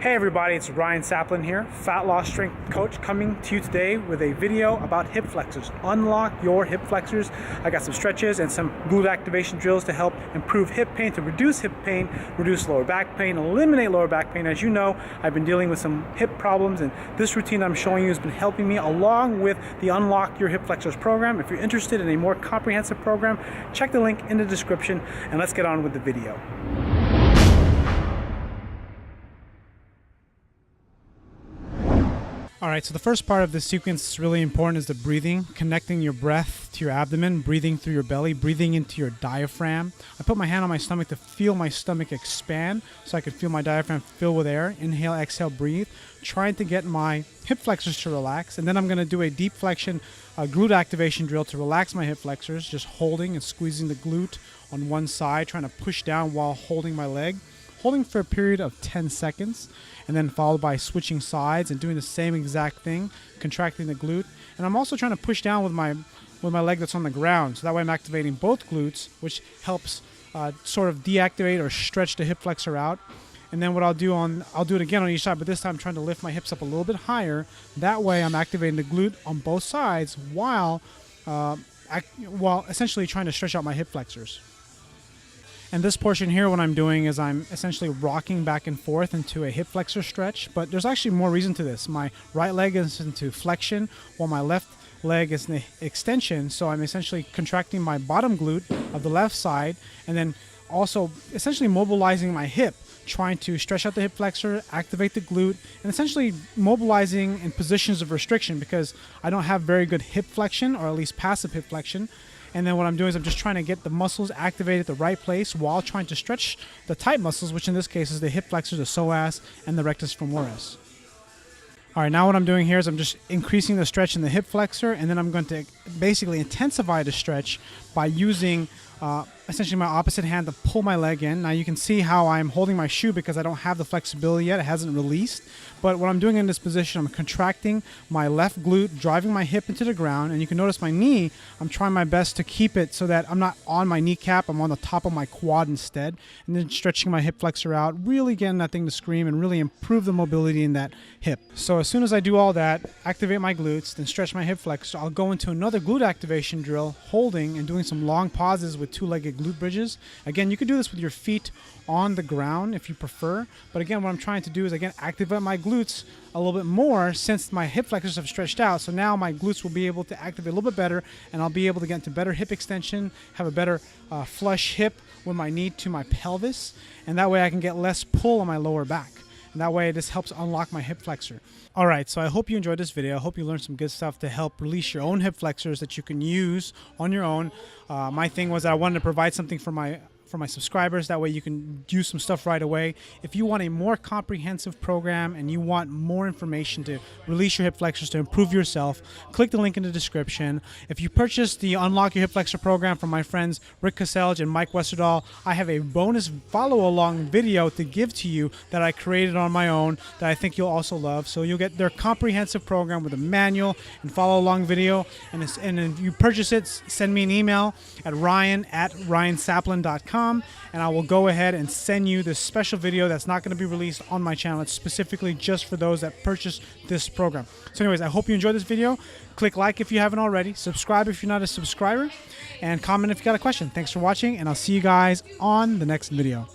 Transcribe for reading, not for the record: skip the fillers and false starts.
Hey everybody, it's Ryan Saplin here, Fat Loss Strength Coach, coming to you today with a video about hip flexors. Unlock your hip flexors. I got some stretches and some glute activation drills to help improve hip pain, to reduce hip pain, reduce lower back pain, eliminate lower back pain. As you know, I've been dealing with some hip problems, and this routine I'm showing you has been helping me, along with the Unlock Your Hip Flexors program. If you're interested in a more comprehensive program, check the link in the description, and let's get on with the video. All right, so the first part of this sequence is really important, is the breathing, connecting your breath to your abdomen, breathing through your belly, breathing into your diaphragm. I put my hand on my stomach to feel my stomach expand so I could feel my diaphragm fill with air. Inhale, exhale, breathe, trying to get my hip flexors to relax. And then I'm gonna do a deep flexion glute activation drill to relax my hip flexors, just holding and squeezing the glute on one side, trying to push down while holding my leg. Holding for a period of 10 seconds, and then followed by switching sides and doing the same exact thing, contracting the glute. And I'm also trying to push down with my leg that's on the ground, so that way I'm activating both glutes, which helps sort of deactivate or stretch the hip flexor out. And then what I'll do it again on each side, but this time I'm trying to lift my hips up a little bit higher. That way I'm activating the glute on both sides while essentially trying to stretch out my hip flexors. And this portion here, what I'm doing is I'm essentially rocking back and forth into a hip flexor stretch, but there's actually more reason to this. My right leg is into flexion while my left leg is in the extension, so I'm essentially contracting my bottom glute of the left side and then also essentially mobilizing my hip, trying to stretch out the hip flexor, activate the glute, and essentially mobilizing in positions of restriction because I don't have very good hip flexion, or at least passive hip flexion. And then what I'm doing is I'm just trying to get the muscles activated at the right place while trying to stretch the tight muscles, which in this case is the hip flexors, the psoas, and the rectus femoris. All right, now what I'm doing here is I'm just increasing the stretch in the hip flexor, and then I'm going to basically intensify the stretch by using essentially my opposite hand to pull my leg in. Now you can see how I'm holding my shoe because I don't have the flexibility yet. It hasn't released. But what I'm doing in this position, I'm contracting my left glute, driving my hip into the ground. And you can notice my knee, I'm trying my best to keep it so that I'm not on my kneecap, I'm on the top of my quad instead. And then stretching my hip flexor out, really getting that thing to scream and really improve the mobility in that hip. So as soon as I do all that, activate my glutes, then stretch my hip flexor, I'll go into another glute activation drill, holding and doing some long pauses with two-legged glute bridges. Again, you can do this with your feet on the ground if you prefer, but again, what I'm trying to do is again activate my glutes a little bit more since my hip flexors have stretched out. So now my glutes will be able to activate a little bit better, and I'll be able to get into better hip extension, have a better flush hip with my knee to my pelvis, and that way I can get less pull on my lower back. And that way this helps unlock my hip flexor. All right, so I hope you enjoyed this video. I hope you learned some good stuff to help release your own hip flexors that you can use on your own. My thing was that I wanted to provide something for my subscribers. That way you can use some stuff right away. If you want a more comprehensive program and you want more information to release your hip flexors to improve yourself, click the link in the description. If you purchase the Unlock Your Hip Flexor program from my friends Rick Caselge and Mike Westerdahl, I have a bonus follow-along video to give to you that I created on my own that I think you'll also love. So you'll get their comprehensive program with a manual and follow-along video. And if you purchase it, send me an email at ryan@ryansaplin.com. And I will go ahead and send you this special video that's not going to be released on my channel. It's specifically just for those that purchase this program. So anyways, I hope you enjoyed this video. Click like if you haven't already. Subscribe if you're not a subscriber. And comment if you got a question. Thanks for watching, and I'll see you guys on the next video.